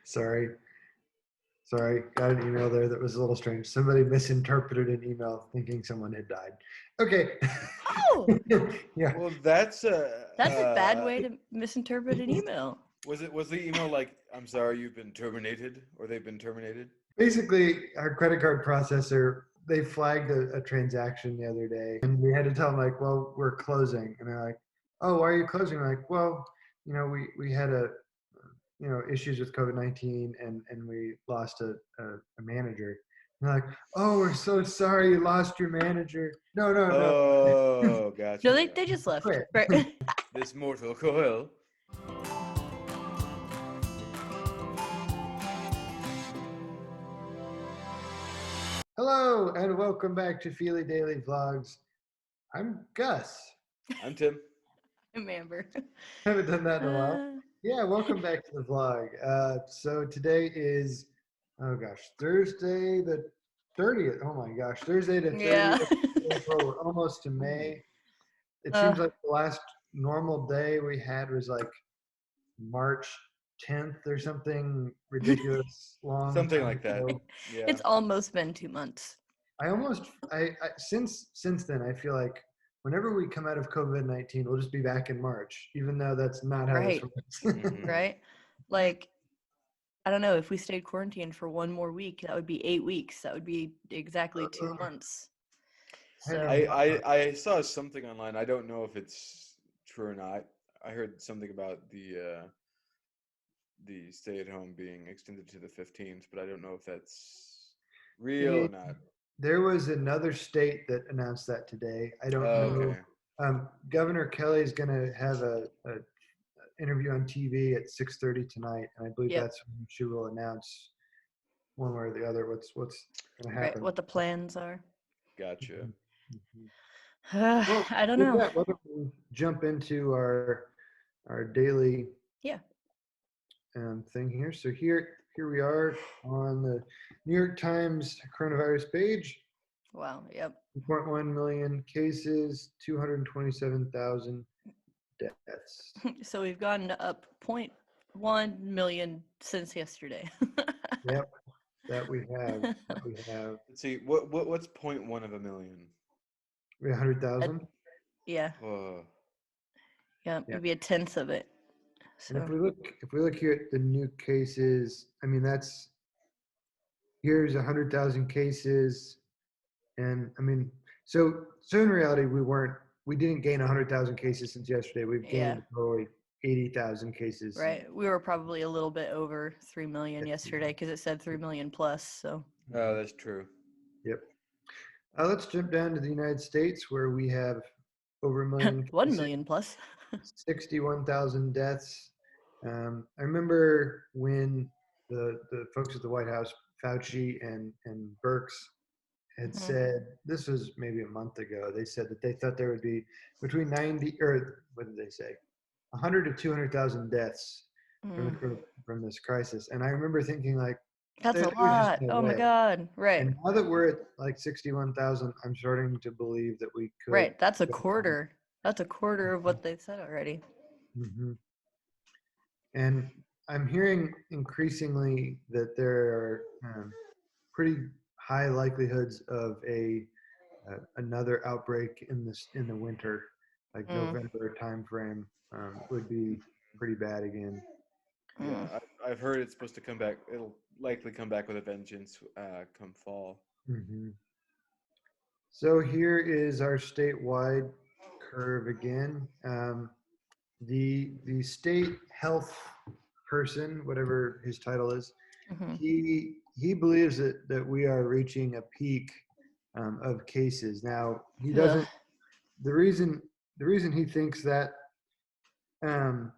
Sorry. Sorry. Got an email there that was a little strange. Somebody misinterpreted an email thinking someone had died. Okay. Oh, Yeah. Well, that's that's a bad way to misinterpret an email. was the email like, "I'm sorry, you've been terminated," or "They've been terminated"? Basically, our credit card processor, they flagged a transaction the other day, and we had to tell them, like, well, we're closing. And they're like, oh, why are you closing? We're like, well, we had issues with COVID-19, and we lost a manager. And they're like, oh, we're so sorry you lost your manager. No, no, no. Oh, No, gotcha. they just left. Quit. Right. This mortal coil. Hello, and welcome back to Fili Daily Vlogs. I'm Gus. I'm Tim. I'm Amber. Haven't done that in a while. Yeah, welcome back to the vlog. So today is, oh gosh, Thursday the 30th. Oh my gosh, Thursday the 30th Yeah. of April. We're almost to May. It Uh, seems like the last normal day we had was like March 10th or something ridiculous long Something time like that. ago. Yeah. It's almost been 2 months. I since then I feel like whenever we come out of COVID-19, we'll just be back in March, even though that's not how this Right. works. Mhm. Right? Like, I don't know, if we stayed quarantined for one more week, that would be 8 weeks. That would be exactly 2 months. I hadn't So, even thought about I saw something online. I don't know if it's true or not. I heard something about the stay at home being extended to the 15th, but I don't know if that's real or it. not. There was another state that announced that today. I don't Oh, know. okay. Governor Kelly is going to have a interview on TV at 6:30 tonight, and I believe yep. that's when she will announce one way or the other what's going to Right. happen. What the plans are. Gotcha. Mhm, mhm. Well, I don't with know. that, why don't we jump into our daily Yeah. thing here? So here we are on the New York Times coronavirus page. Wow. Yep. 2.1 million cases, 227,000 deaths. So we've gotten up 0.1 million since yesterday. Yep, that we have. That we have. Let's see. What's 0.1 of a million? We have 100,000. Yeah. Oh, Yeah. Yeah. Maybe a tenth of it. And So, if we look here at the new cases, I mean here's 100,000 cases, and I mean so in reality we didn't gain 100,000 cases since yesterday. We've yeah. gained probably 80,000 cases. Right. We were probably a little bit over 3 million yesterday because it said 3 million plus. So, oh, that's true. Yep. Let's jump down to the United States where we have over a million 1 cases, million plus. 61,000 deaths. I remember when the folks at the White House, Fauci and Birx, had Mhm. said, this was maybe a month ago, they said that they thought there would be between 90, or what did they say, 100 to 200,000 deaths Mm. from this crisis. And I remember thinking, like, That's a there's just lot. no Oh my way. God. Right. And now that we're at like 61,000, I'm starting to believe that we could. Right. That's a quarter. That's a quarter of what they said already. Mhm. And I'm hearing increasingly that there are pretty high likelihoods of another outbreak in the winter, like Mm. November timeframe, would be pretty bad again. Mm. Yeah, I've heard it's supposed to come back. It'll likely come back with a vengeance come fall. Hmm. So here is our statewide curve again. The state health person, whatever his title is, Hmm. he believes that we are reaching a peak of cases. Now he Ugh. doesn't. The reason he thinks that um,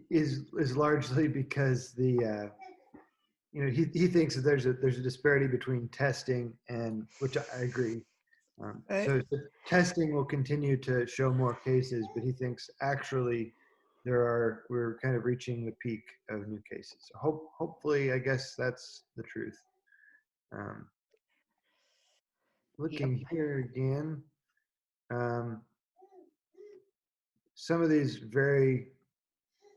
is largely because he thinks that there's a disparity between testing and which I agree. Right. So testing will continue to show more cases, but he thinks actually we're kind of reaching the peak of new cases. So hopefully, I guess that's the truth. Um, Yep. looking here again, um, some of these very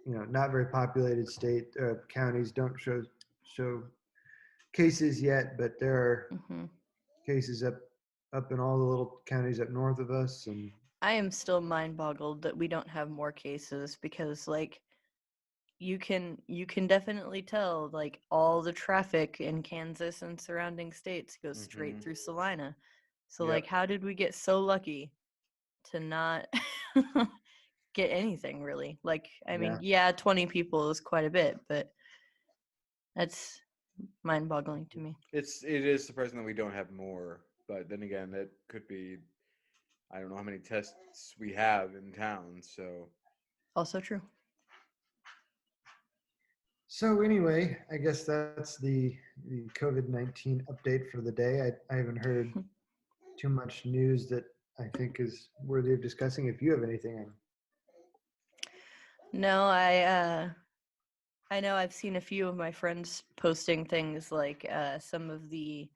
not very populated counties don't show cases yet, but there are Hmm. cases up in all the little counties up north of us, and I am still mind boggled that we don't have more cases because like you can definitely tell like all the traffic in Kansas and surrounding states goes straight Mm-hmm. through Salina. So like Yep. how did we get so lucky to not get anything really? Like I mean, yeah. yeah, 20 people is quite a bit, but that's mind boggling to me. It is surprising that we don't have more, but then again, that could be, I don't know how many tests we have in town, so Also true. So anyway, I guess that's the COVID-19 update for the day. I haven't heard too much news that I think is worthy of discussing. If you have anything on. No, I know I've seen a few of my friends posting things like some of the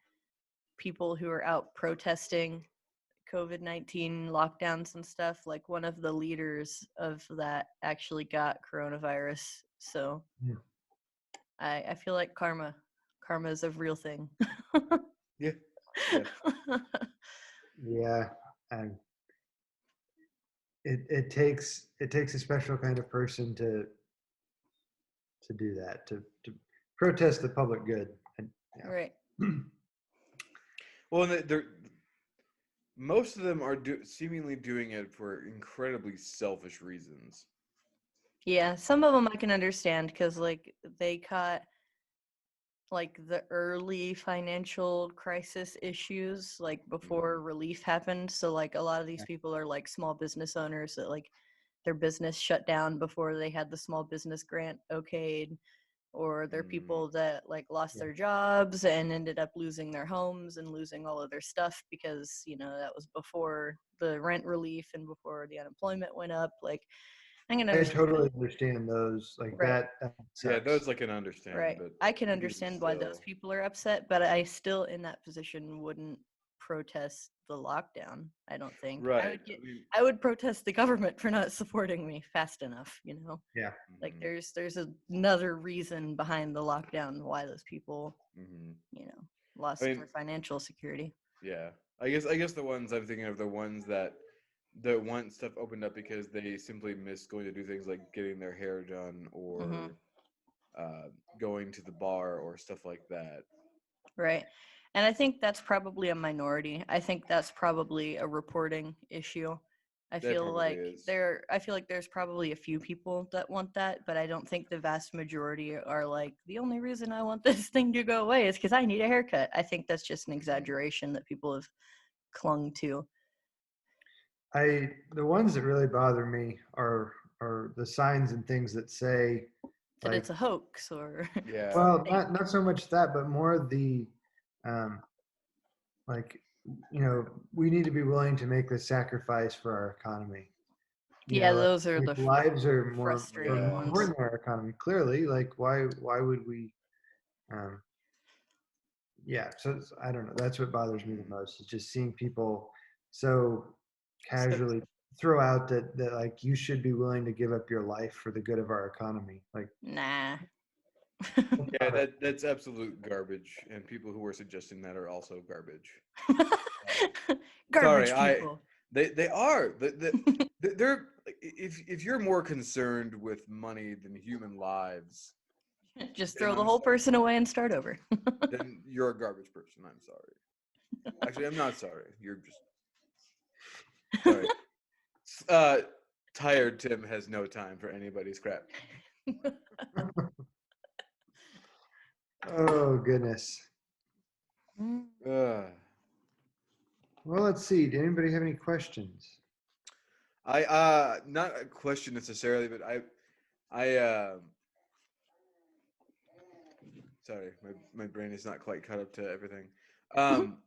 people who are out protesting COVID-19 lockdowns and stuff. Like one of the leaders of that actually got coronavirus. So Yeah. I feel like karma is a real thing. yeah, yeah. Yeah, and it takes a special kind of person to do that, to protest the public good. And, Right. yeah. Well, and they're most of them are seemingly doing it for incredibly selfish reasons. Yeah, some of them I can understand because like they caught like the early financial crisis issues like before relief happened. So like a lot of these people are like small business owners that like their business shut down before they had the small business grant okayed, or they're Mm, people that like lost Yeah. their jobs and ended up losing their homes and losing all of their stuff because that was before the rent relief and before the unemployment went up. Like I can I understand totally understand those like right. that yeah, sucks. those I can understand, Right. but I can even understand why those still, people are upset, but I still, in that position, wouldn't protest the lockdown. I don't think I right? would get. I mean, I would protest the government for not supporting me fast enough. Yeah. Like mhm, there's another reason behind the lockdown why those people, mhm. you know, I lost mean, their financial security. yeah. I guess the ones I'm thinking of, the ones that want stuff opened up because they simply miss going to do things like getting their hair done Hmm. or uh, going to the bar or stuff like that. Right. And I think that's probably a minority. I think that's probably a reporting issue. That probably is. I feel like there's probably a few people that want that, but I don't think the vast majority are like the only reason I want this thing to go away is because I need a haircut. I think that's just an Mhm. exaggeration that people have clung to. The ones that really bother me are the signs and things that say That like, it's a hoax or it's Yeah. well, fake. not so much that, but more the um like, we need to be willing to make the sacrifice for our economy. Yeah, Like, those are the lives are frustrating Yeah. more ones. important than our economy. Clearly, like why would we um yeah, so I don't know. That's what bothers me the Mhm. most is just seeing people so So casually throw out that like you should be willing to give up your life for the good of our economy. Like, nah. that's Yeah, not right. that's absolute garbage, and people who are suggesting that are also garbage. Sorry, Garbage I people. they are they're if you're more concerned with money than human lives, Just then throw the I'm whole sorry. person away and start over. Then you're a garbage person. I'm sorry. Actually, I'm not sorry. You're just sorry. Uh, Tired Tim has no time for anybody's crap. Oh goodness. Uh, Well, let's see. Did anybody have any questions? I not a question necessarily, but I sorry, my brain is not quite caught up to everything. Um,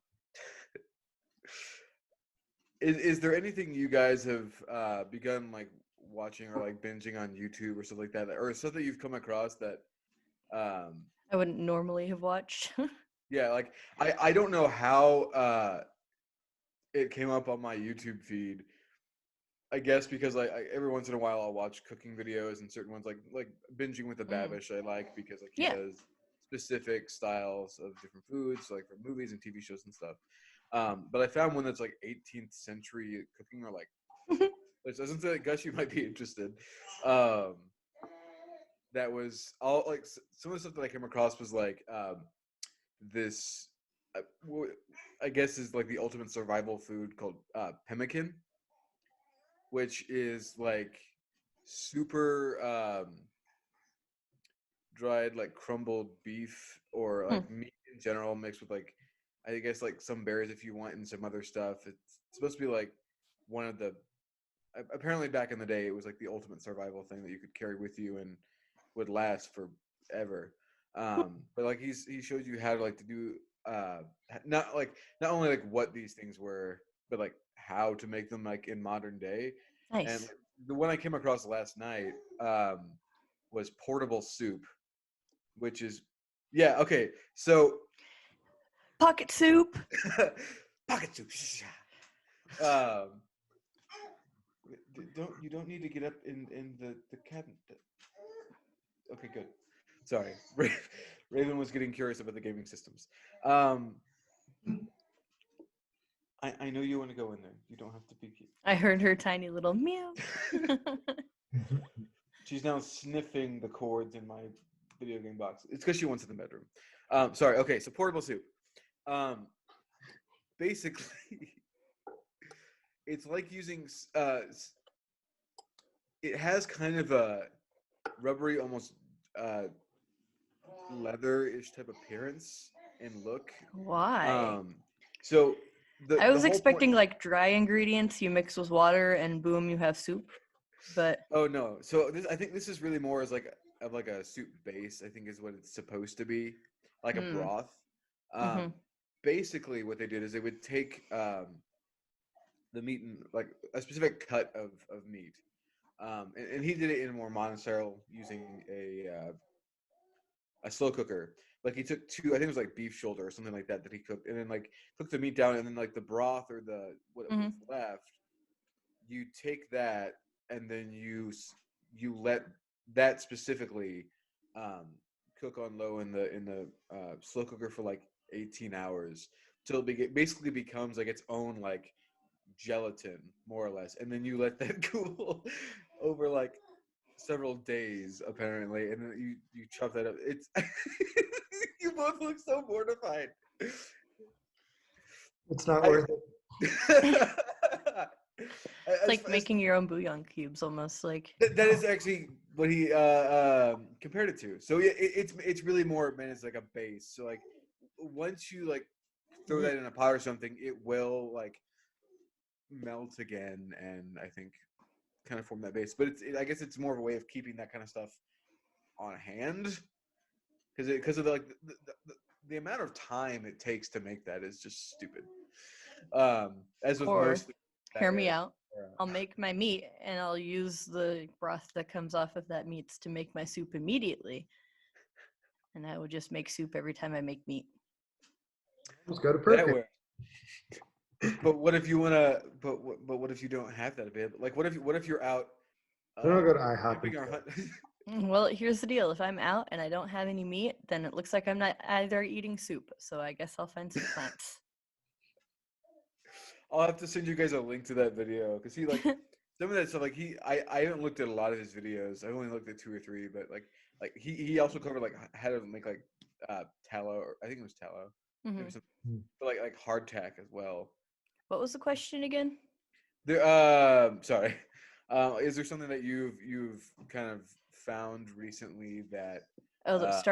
is there anything you guys have begun like watching or like binging on YouTube or stuff like that, or stuff that you've come across that um I wouldn't normally have watched. yeah, like I don't know how it came up on my YouTube feed, I guess because every once in a while I'll watch cooking videos and certain ones like binging with the Mm. Babish I like because like he Yeah. does specific styles of different foods like for movies and TV shows and stuff. But I found one that's like 18th century cooking or like which doesn't say like Gus you might be interested. Um, that was all like some of the stuff that I came across was like this I guess is like the ultimate survival food called pemmican, which is like super dried like crumbled beef or Hmm. like meat in general mixed with like I guess like some berries if you want and some other stuff. It's supposed to be like one of the apparently back in the day it was like the ultimate survival thing that you could carry with you and would last forever. But like he showed you how to like to do not only like what these things were, but like how to make them like in modern day. And Nice. like, the one I came across last night was portable soup, which is yeah okay. So Pocket soup. pocket soup. um, don't need to get up in the cabinet. Okay, good. Sorry, Raven was getting curious about the gaming systems. Um, I know you want to go in there. You don't have to be cute. I heard her tiny little meow. She's now sniffing the cords in my video game box. It's because she wants it in the bedroom. Sorry. Okay, so portable soup. Basically, it's like using. It has kind of a rubbery, almost leather-ish type appearance and look. Why? So the I was whole point. expecting like dry ingredients you mix with water and boom, you have soup. But Oh no! So I think this is really more as like of like a soup base. I think is what it's supposed to be, like a mm, broth. hmm Basically, what they did is they would take the meat and like a specific cut of meat, and he did it in a more modern style using a slow cooker. Like he took two, I think it was like beef shoulder or something like that that he cooked, and then like cooked the meat down, and then like the broth or the what's hmm left, you take that and then you let that specifically um, cook on low in the slow cooker for like 18 hours till it basically becomes like its own like gelatin more or less, and then you let that cool over like several days apparently, and then you chop that up. It's you both look so mortified. It's not I, worth it. It's as, like as making your own bouillon cubes almost like that is actually what he compared it to. So it's really more meant as like a base. So like once you like throw that in a pot or something, it will like melt again, and I think kind of form that base. But I guess it's more of a way of keeping that kind of stuff on hand because of the amount of time it takes to make that is just stupid. As with or most that hear me era. out. I'll make my meat and I'll use the broth that comes off of that meat to make my soup immediately. And I would just make soup every time I make meat. Just go to That perfect. way. But what if you wanna? But what if you don't have that available? Like what if you're out? Then I'll go to IHOP. Camping or hunt? Well, here's the deal. If I'm out and I don't have any meat, then it looks like I'm not either eating soup. So I guess I'll find some plants. I'll have to send you guys a link to that video because he like some of that stuff. Like I haven't looked at a lot of his videos. I've only looked at 2 or 3, but like he also covered like how to make like tallow, or I think it was tallow, maybe hmm something, but like hardtack as well. What was the question again? There, sorry. Is there something that you've kind of found recently that? Oh, Uh,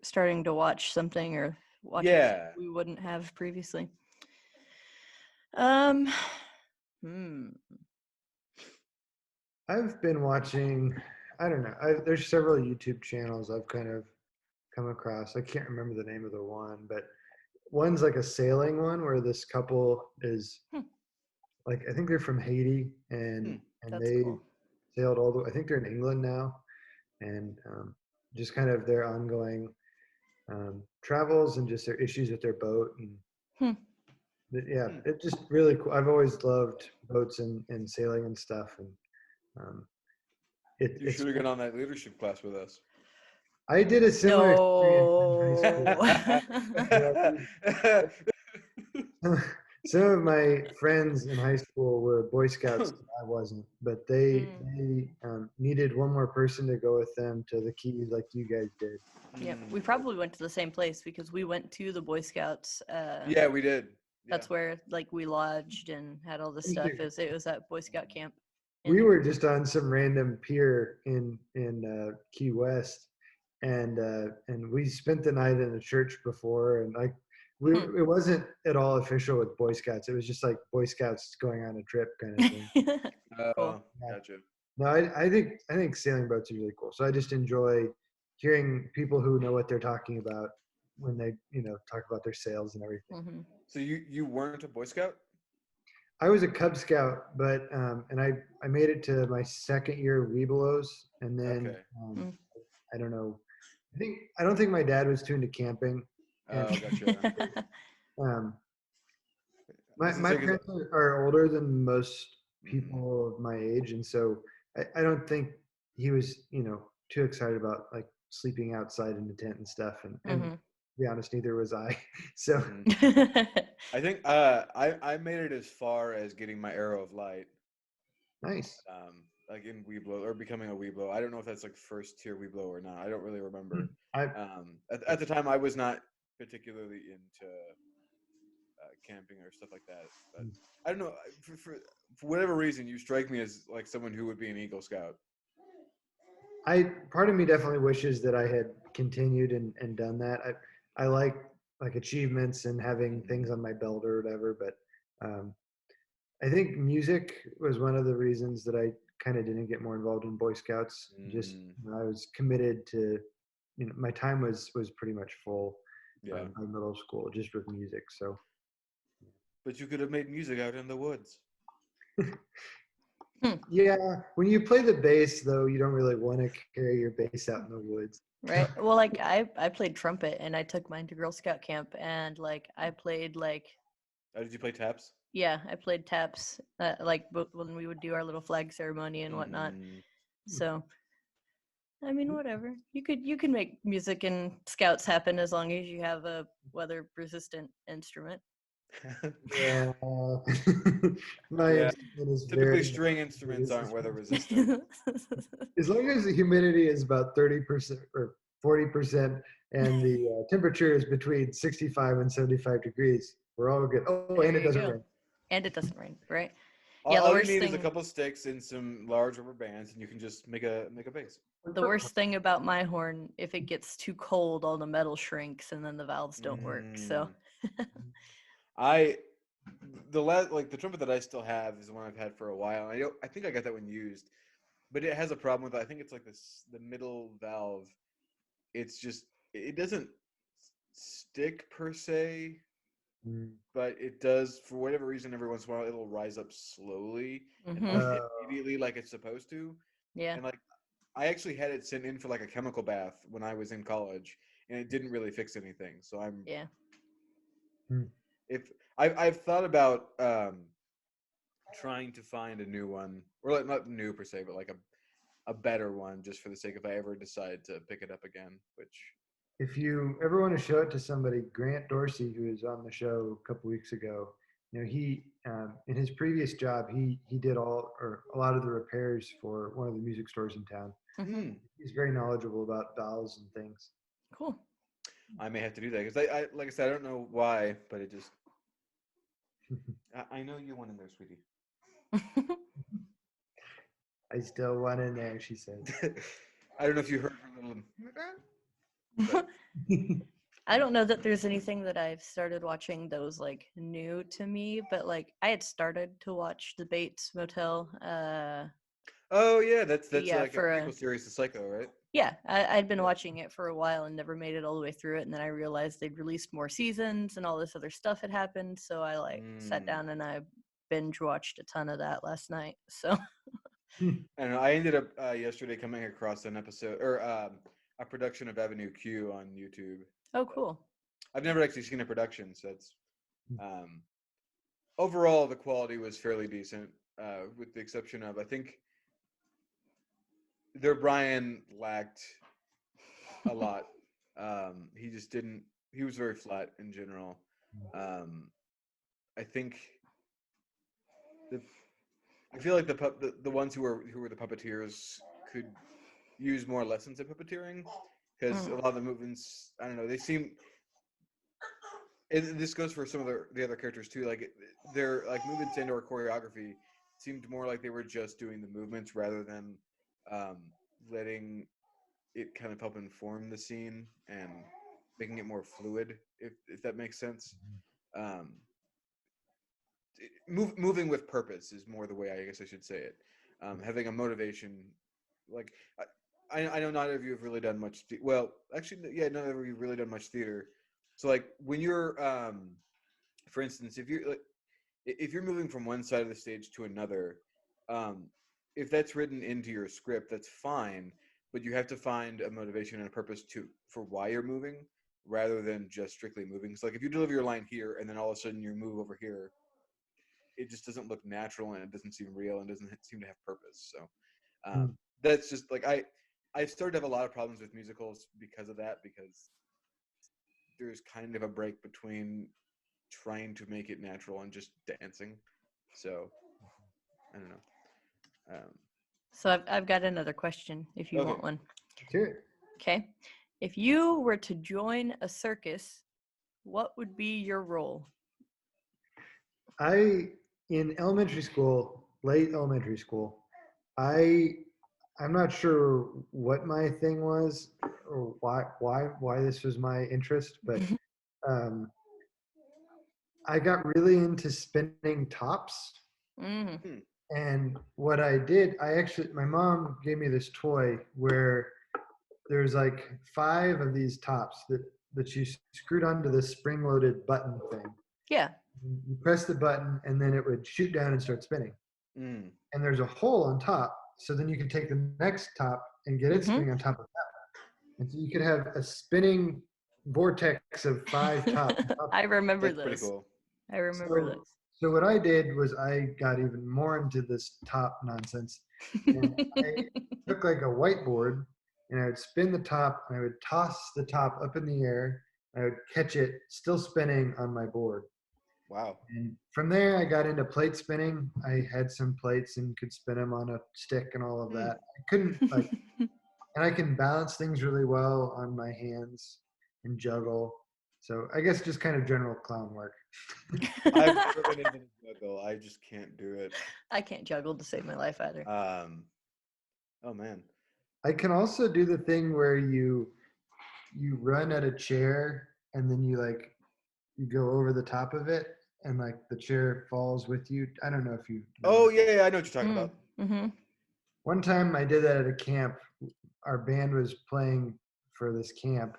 starting to watch something or watching something yeah. we wouldn't have previously. Um, hmm. I've been watching, I don't know, there's several YouTube channels I've kind of come across. I can't remember the name of the one, but one's like a sailing one where this couple is Hmm. like, I think they're from Haiti Hmm. and That's they cool. sailed all the I think they're in England now, and just kind of their ongoing travels and just their issues with their boat. And Hmm. Yeah, Hmm. it's just really cool. I've always loved boats and sailing and stuff, and um, You it's. should have gone on that leadership class with us. I did a similar experience in high school. No. Yeah, some of my friends in high school were Boy Scouts. I wasn't, but they Mm. they needed one more person to go with them to the Keys, like you guys did. Yep, Mm. we probably went to the same place because we went to the Boy Scouts. Yeah, we did. Yeah. That's where like we lodged and had all this stuff. It was at Boy Scout camp. We And were just on some random pier in Key West, and we spent the night in a church before, and like it wasn't at all official with Boy Scouts. It was just like Boy Scouts going on a trip kind of thing. cool. Yeah. Gotcha. No, I think sailing boats are really cool. So I just enjoy hearing people who know what they're talking about when they talk about their sails and everything. Hmm. So you weren't a Boy Scout? I was a Cub Scout, but and I made it to my second year of Webelos, and then Okay. Mm. I don't know. I don't think my dad was too into camping, and Oh, gotcha. um, I my was gonna my say 'cause- parents are older than most Mhm. people of my age, and so I don't think he was too excited about like sleeping outside in the tent and stuff. And to Mhm. be honest, neither was I. So Mhm. I think I made it as far as getting my arrow of light, nice. like in Weeblo or becoming a Weeblo. I don't know if that's like first tier Weeblo or not. I don't really remember. I At the time, I was not particularly into camping or stuff like that. But I don't know. For whatever reason, you strike me as like someone who would be an Eagle Scout. I part of me definitely wishes that I had continued and done that. I like achievements and having things on my belt or whatever, but I think music was one of the reasons that I kind of didn't get more involved in Boy Scouts. Just Mm, I was committed to, my time was pretty much full yeah, by middle school just with music. So but you could have made music out in the woods. yeah, when you play the bass though, you don't really want to carry your bass out in the woods. Right. Well, like I played trumpet and I took mine to Girl Scout camp and like I played like Oh, did you play taps? yeah, I played taps like when we would do our little flag ceremony and whatnot. Mm. So I mean, whatever. You can make music and scouts happen as long as you have a weather resistant instrument. Yeah, my Yeah. instrument is Typically, very string instruments aren't weather resistant. Right. as long as the humidity is about 30% or 40% and the temperature is between 65 and 75 degrees, we're all good. Oh, and There it you doesn't go. rain. And it doesn't rain, right? All, Yeah, the all you worst need is a thing couple sticks and some large rubber bands, and you can just make a bass. the worst thing about my horn, if it gets too cold, all the metal shrinks and then the valves don't work. So Mm. I the trumpet that I still have is the one I've had for a while. I think I got that one used, but it has a problem with I think it's like the middle valve. It's just it doesn't stick per se, Mm. but it does for whatever reason. Every once in a while, it'll rise up slowly and mhm. not hit Uh, immediately like it's supposed to. Yeah. And like I actually had it sent in for like a chemical bath when I was in college, and it didn't really fix anything. So I'm Yeah. mm. if I've thought about trying to find a new one, or like not new per se, but like a better one, just for the sake if I ever decide to pick it up again. Which If you ever want to show it to somebody, Grant Dorsey, who was on the show a couple weeks ago, he in his previous job he did all or a lot of the repairs for one of the music stores in town. Mhm. He's very knowledgeable about valves and things. Cool. I may have to do that because I like I said I don't know why, but it just I know you want in there, sweetie. I still want in there, she says. I don't know if you heard her little. But I don't know that there's anything that I've started watching that was like new to me, but like I had started to watch the Bates Motel. oh yeah, that's Yeah, like a for a prequel series to Psycho, right? yeah, I'd been Yeah. watching it for a while and never made it all the way through it, and then I realized they'd released more seasons and all this other stuff had happened, so I like sat Mm. down and I binge watched a ton of that last night. So I don't know. I ended up yesterday coming across an episode or a production of Avenue Q on YouTube. oh, cool. I've never actually seen a production, so it's um, overall the quality was fairly decent, with the exception of I think their Brian lacked a lot. He just didn't. He was very flat in general. I think the I feel like the ones who were the puppeteers could use more lessons in puppeteering because a lot of the movements, I don't know, they seem. And this goes for some of the other characters too. Like their like movements and or choreography seemed more like they were just doing the movements rather than um, letting it kind of help inform the scene and making it more fluid, if that makes sense. Um, moving with purpose is more the way I guess I should say it. Having a motivation, like I know not every of you have really done much. Well, actually, yeah, none of you have really done much theater. So like when you're, for instance, if you're moving from one side of the stage to another, um, if that's written into your script, that's fine. But you have to find a motivation and a purpose for why you're moving, rather than just strictly moving. So like if you deliver your line here and then all of a sudden you move over here, it just doesn't look natural and it doesn't seem real and doesn't seem to have purpose. So that's just like I've started to have a lot of problems with musicals because of that, because there's kind of a break between trying to make it natural and just dancing. So I don't know. So I've got another question if you want one. Sure. Okay. If you were to join a circus, what would be your role? In elementary school, late elementary school, I'm not sure what my thing was or why this was my interest, but um, I got really into spinning tops. Mm. And what I did, my mom gave me this toy where there's like 5 of these tops that you screwed onto this spring-loaded button thing. Yeah. You press the button, and then it would shoot down and start spinning. And there's a hole on top, so then you can take the next top and get it spinning on top of that. And so you could have a spinning vortex of 5 tops. I remember That's pretty cool. I remember this. So what I did was I got even more into this top nonsense. And I took like a whiteboard and I would spin the top and I would toss the top up in the air. I would catch it still spinning on my board. Wow. And from there I got into plate spinning. I had some plates and could spin them on a stick and all of that. I couldn't and I can balance things really well on my hands and juggle. So I guess just kind of general clown work. I've never been able to juggle. I just can't do it. I can't juggle to save my life either. Oh man. I can also do the thing where you run at a chair and then you go over the top of it and like the chair falls with you. I don't know if you know. Oh yeah, I know what you're talking about. Mm-hmm. One time I did that at a camp. Our band was playing for this camp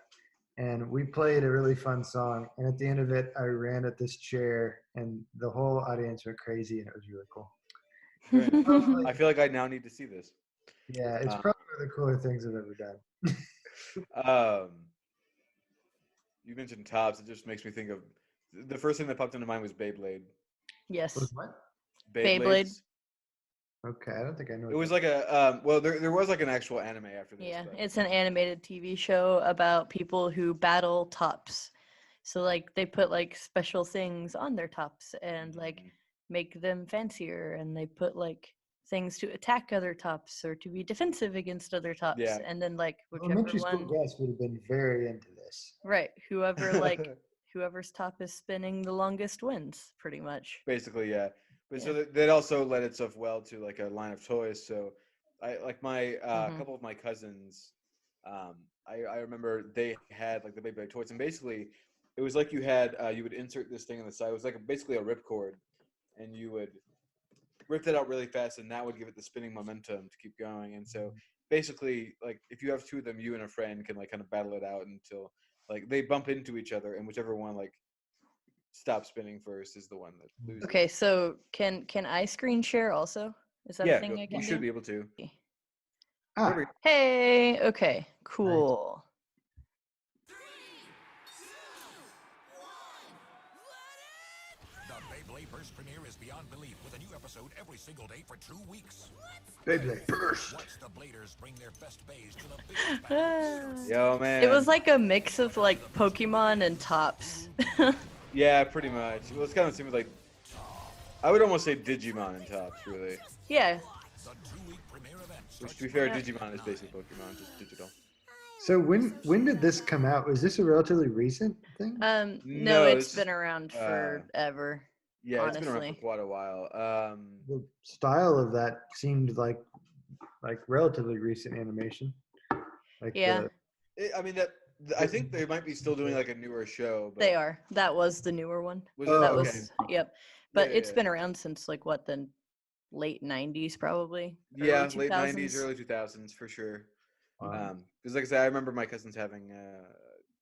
and we played a really fun song. And at the end of it, I ran at this chair and the whole audience went crazy and it was really cool. I feel like I now need to see this. Yeah, it's probably one of the cooler things I've ever done. You mentioned tops. It just makes me think of the first thing that popped into mind was Beyblade. Yes. What? Beyblade. Okay, I don't think I know. It was like a well, there was like an actual anime after this. Yeah, but. it's an animated TV show about people who battle tops. So like they put like special things on their tops and like make them fancier, and they put like things to attack other tops or to be defensive against other tops. Yeah. And then like whichever elementary one, school guys would have been very into this. right? Whoever's top is spinning the longest wins, pretty much. Basically, yeah. But Yeah. so that also led itself well to like a line of toys. So I like my couple of my cousins. I remember they had like the Beyblade toys, and basically it was like you would insert this thing on the side. It was like basically a ripcord, and you would rip that out really fast, and that would give it the spinning momentum to keep going. And so basically, like if you have 2 of them, you and a friend can like kind of battle it out until like they bump into each other, and whichever one like stops spinning first is the one that loses. Okay, so can I screen share also? Is that a thing I can you should be able to. Hey, okay, cool. The Beyblade Burst premiere every single day for 2 weeks. Beyblade burst. Watch the Bladers bring their best bays to the biggest battles. Yo, man. It was like a mix of like Pokemon and Tops. Yeah, pretty much. Well, it's kind of seems like I would almost say Digimon and Tops, really. Yeah. The 2-week premiere event Which, starts to be fair, Yeah. Digimon is basically Pokemon, just digital. So when did this come out? Was this a relatively recent thing? No, No, it's this been is, around uh, forever. Yeah, it's been around for Honestly. quite a while. The style of that seemed like relatively recent animation. Like Yeah, I mean I think they might be still doing like a newer show, but they are. That was the newer one. was Oh, it That okay? was yep. But Yeah, it's yeah. been around since like what the late '90s probably. Yeah, Early late 90s, 2000s. early 2000s for sure. Wow. Because like I said, I remember my cousins having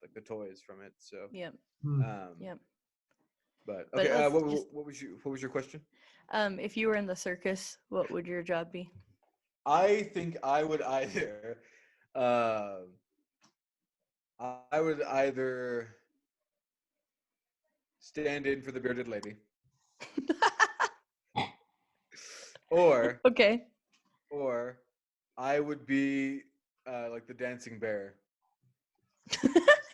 like the toys from it. So, Yep. Hmm. Yep. but But okay, it was just what was your question? if you were in the circus, what would your job be? I think I would either, uh, I would either stand in for the bearded lady, or Okay. or I would be like the dancing bear.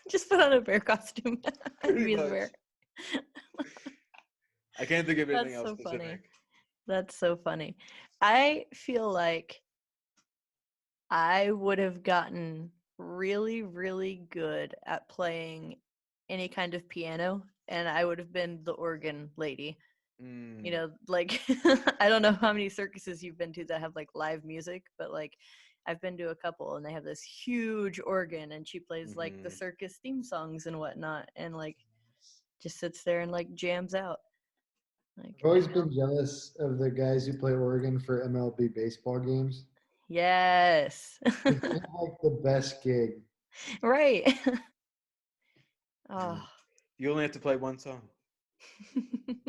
Just put on a bear costume and Pretty be the much. bear. I can't think of anything That's else so funny. specific. That's so funny. I feel like I would have gotten really, really good at playing any kind of piano, and I would have been the organ lady. Mm, You know, like I don't know how many circuses you've been to that have like live music, but like I've been to a couple and they have this huge organ and she plays like the mhm. circus theme songs and whatnot and like just sits there and like jams out. Like I've always been jealous of the guys who play organ for MLB baseball games. yes. It's like the best gig. Right. Oh. You only have to play one song.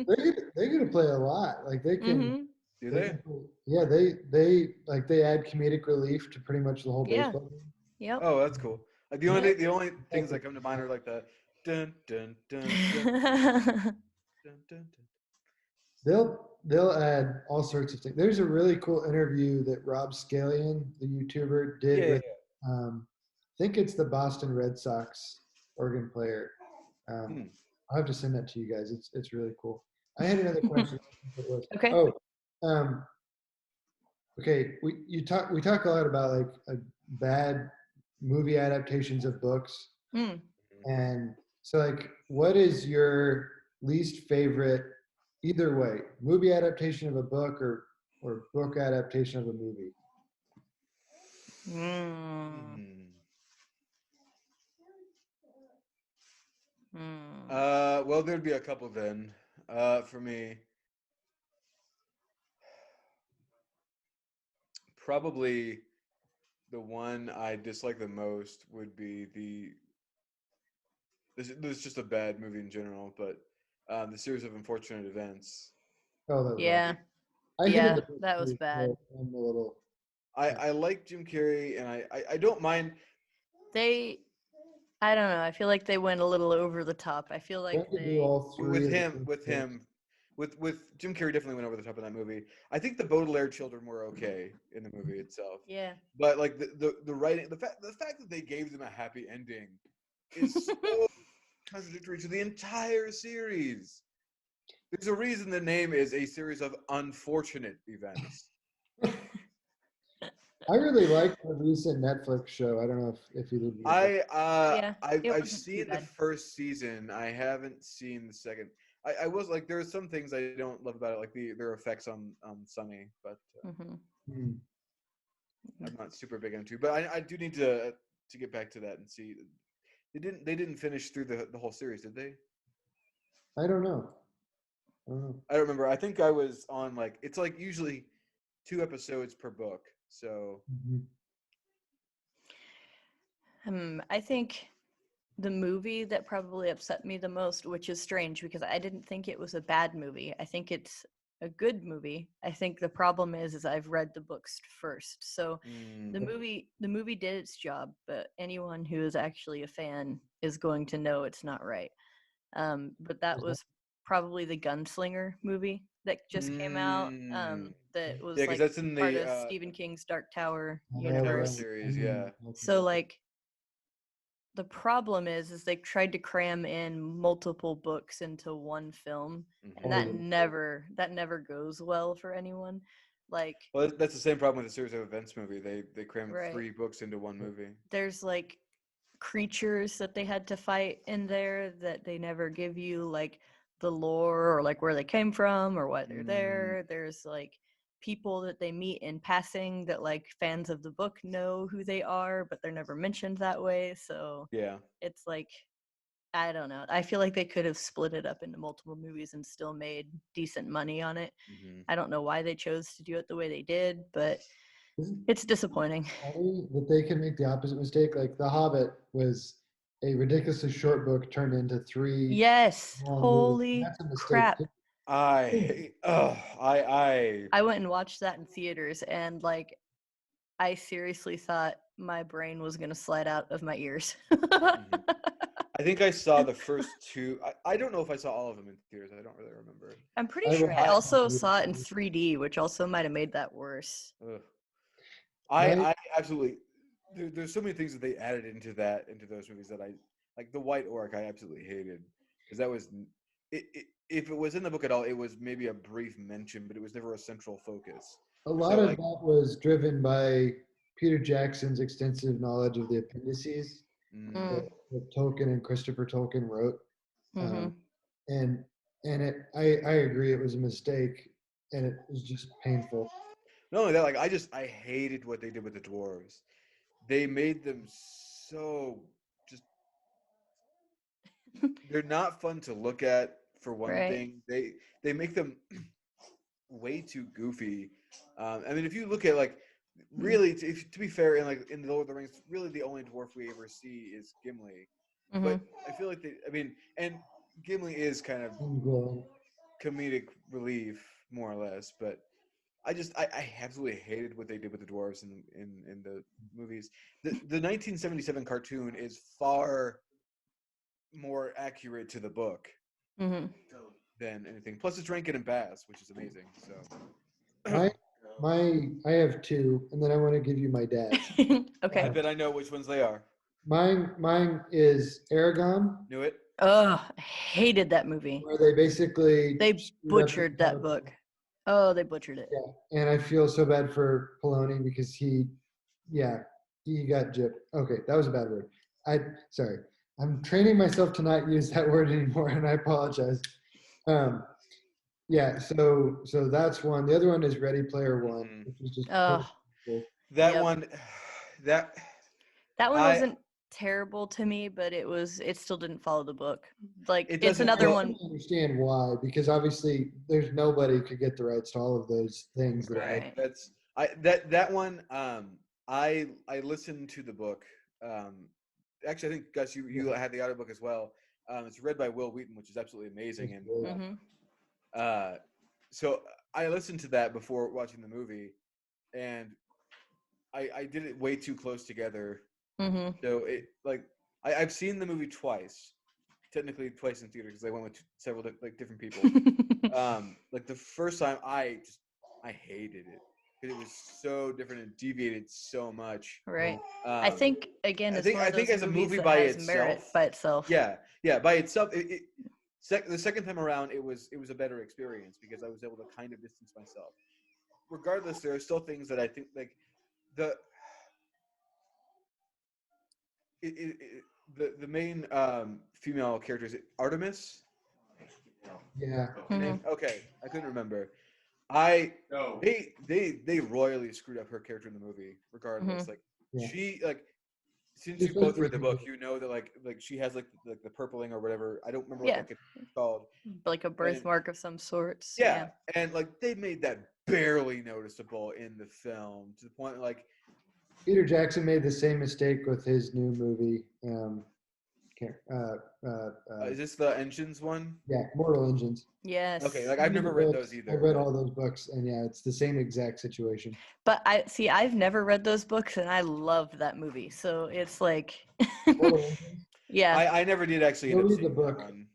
They're gonna play a lot. Like they can. Mhm. Do They they? can play, yeah, they add comedic relief to pretty much the whole Yeah. baseball game. Yep. Oh, that's cool. The only things that come to mind are like the dun dun dun dun dun dun dun. They'll add all sorts of things. There's a really cool interview that Rob Scallion, the YouTuber, did Yeah, with I think it's the Boston Red Sox organ player. Hmm. I'll have to send that to you guys. It's really cool. I had another question. Okay. Oh, okay. We talk a lot about like bad movie adaptations of books, Mm. and so like, what is your least favorite, either way, movie adaptation of a book or book adaptation of a movie? Mm. Hmm. Mm. Well, there'd be a couple then. For me, probably the one I dislike the most would be this is just a bad movie in general, but the series of unfortunate events. Oh, that was Yeah. awful. I hated Yeah, the book that was too, bad. so I'm a little. I like Jim Carrey, and I don't mind. I don't know. I feel like they went a little over the top. I feel like Trying to do they all three with of the him same with things. him with Jim Carrey definitely went over the top in that movie. I think the Baudelaire children were okay in the movie itself, yeah. but like the writing, the fact that they gave them a happy ending is so contradictory to the entire series. There's a reason the name is a series of unfortunate events. I really liked the recent Netflix show. I don't know if you did. Yeah, it I've wasn't too seen the bad. first season. I haven't seen the second. I was like, there are some things I don't love about it, like their effects on Sunny, but Mhm. Hmm. I'm not super big into. But I do need to get back to that and see. They didn't finish through the whole series, did they? I don't know. I don't know. I don't remember. I think I was on like it's like usually 2 episodes per book. So Mhm. I think the movie that probably upset me the most, which is strange because I didn't think it was a bad movie. I think it's a good movie. I think the problem is I've read the books first. So the movie did its job, but anyone who is actually a fan is going to know it's not right. But that Is that- was probably the Gunslinger movie. that just came out. That Yeah, was because like that's in part the of Stephen King's Dark Tower Oh, Tower universe. series. Yeah. So like the problem is they tried to cram in multiple books into one film, and Oh, that yeah. never goes well for anyone. Like Well, that's the same problem with the series of events movie. They crammed Right. 3 books into one movie. there's like creatures that they had to fight in there that they never give you, like the lore or like where they came from or why they're there. There's like people that they meet in passing that like fans of the book know who they are, but they're never mentioned that way. So Yeah. it's like, I don't know. I feel like they could have split it up into multiple movies and still made decent money on it. Mm-hmm. I don't know why they chose to do it the way they did, but Isn't it's disappointing. it funny that they can make the opposite mistake? Like The Hobbit was a ridiculously short book turned into 3 Yes, long movies. holy That's a mistake crap. too. I went and watched that in theaters, and like I seriously thought my brain was gonna slide out of my ears. I think I saw the first 2. I don't know if I saw all of them in theaters. I don't really remember. I'm pretty I sure I watched also it. saw it in 3D, which also might have made that worse. Ugh. Right? I absolutely. There's so many things that they added into those movies that I like. The White Orc I absolutely hated because that was if it was in the book at all, it was maybe a brief mention, but it was never a central focus. A lot So of like, that was driven by Peter Jackson's extensive knowledge of the appendices Mm, that Tolkien and Christopher Tolkien wrote. hmm And I agree it was a mistake and it was just painful. not only that, like I hated what they did with the dwarves. They made them so just they're not fun to look at for one Right. thing. They make them way too goofy. I mean, if you look at like really to be fair, in the Lord of the Rings, really the only dwarf we ever see is Gimli. But I feel like and Gimli is kind of Homegrown. comedic relief more or less, but I absolutely hated what they did with the dwarves in the movies. The 1977 cartoon is far more accurate to the book hmm than anything. Plus, it's Rankin and Bass, which is amazing. So I have 2, and then I want to give you my dad's. I Okay. bet I know which ones they are. Mine is Aragon, Knew it. Oh, I hated that movie. where they basically They screwed up butchered the that book. Oh, they butchered it. Yeah, and I feel so bad for Poloni because he got gypped. Okay, that was a bad word. Sorry. I'm training myself to not use that word anymore, and I apologize. Um, yeah, so that's one. The other one is Ready Player One, Mhm. which is just Oh, horrible. That Yep. one, that that one I- wasn't terrible to me, but it still didn't follow the book. Like It it's doesn't another feel- one. I understand why, because obviously there's nobody could get the rights to all of those things that Right. that's that one. I listened to the book. Actually, I think Gus, you had the audiobook as well. It's read by Will Wheaton, which is absolutely amazing, and hmm so I listened to that before watching the movie, and I did it way too close together. hmm So it like I've seen the movie twice, technically twice in theater because I went with several different people. Like the first time I hated it because it was so different and deviated so much. Right. I think again, it's one I of think those as a movies movie that by has merit itself, by itself. yeah, by itself, the second time around it was a better experience because I was able to kind of distance myself. Regardless, there are still things that I think like the the main female character is Artemis. Yeah. Her name? Mhm. Okay, I couldn't remember. They royally screwed up her character in the movie. Regardless, Mhm. like Yeah. she like since You're you supposed both to read the be- book, you know that like she has like the purpling or whatever. I don't remember Yeah. what that is called. Like a birthmark of some sorts. Yeah, and like they made that barely noticeable in the film to the point like Peter Jackson made the same mistake with his new movie. is this the Engines one? Yeah, Mortal Engines. Yes. Okay, like I've never read those either. I've read all those books, and yeah, it's the same exact situation. But I've never read those books, and I love that movie. So it's like, Mortal Engines. yeah. I never did actually Go end up read the seeing that book. one.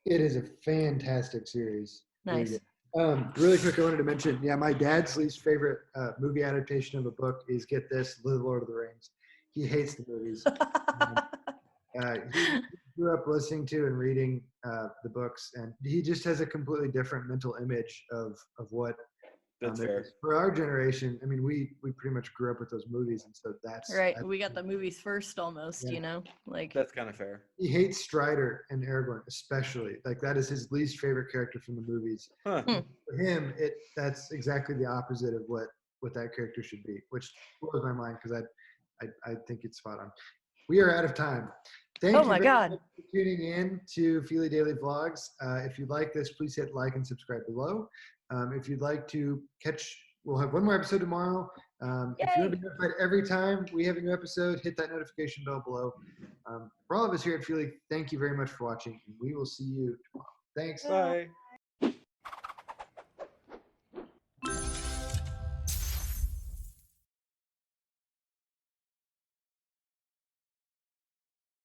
It is a fantastic series. Read Nice. it. Really quick, I wanted to mention, my dad's least favorite movie adaptation of a book is, get this, The Lord of the Rings. He hates the movies. He grew up listening to and reading the books, and he just has a completely different mental image of what. That's fair. For our generation, I mean, we pretty much grew up with those movies, and so Right. We got the movies first almost, Yeah. you know? Like That's kind of fair. He hates Strider and Aragorn, especially. Like, that is his least favorite character from the movies. Huh. For him, that's exactly the opposite of what that character should be, which blows my mind because I think it's spot on. We are out of time. Thank Oh you my very God. much for tuning in to Fili Daily Vlogs. If you like this, please hit like and subscribe below. If you'd like to we'll have one more episode tomorrow. If you want to be notified every time we have a new episode, hit that notification bell below. For all of us here at Fili, thank you very much for watching, and we will see you tomorrow. Thanks. Bye.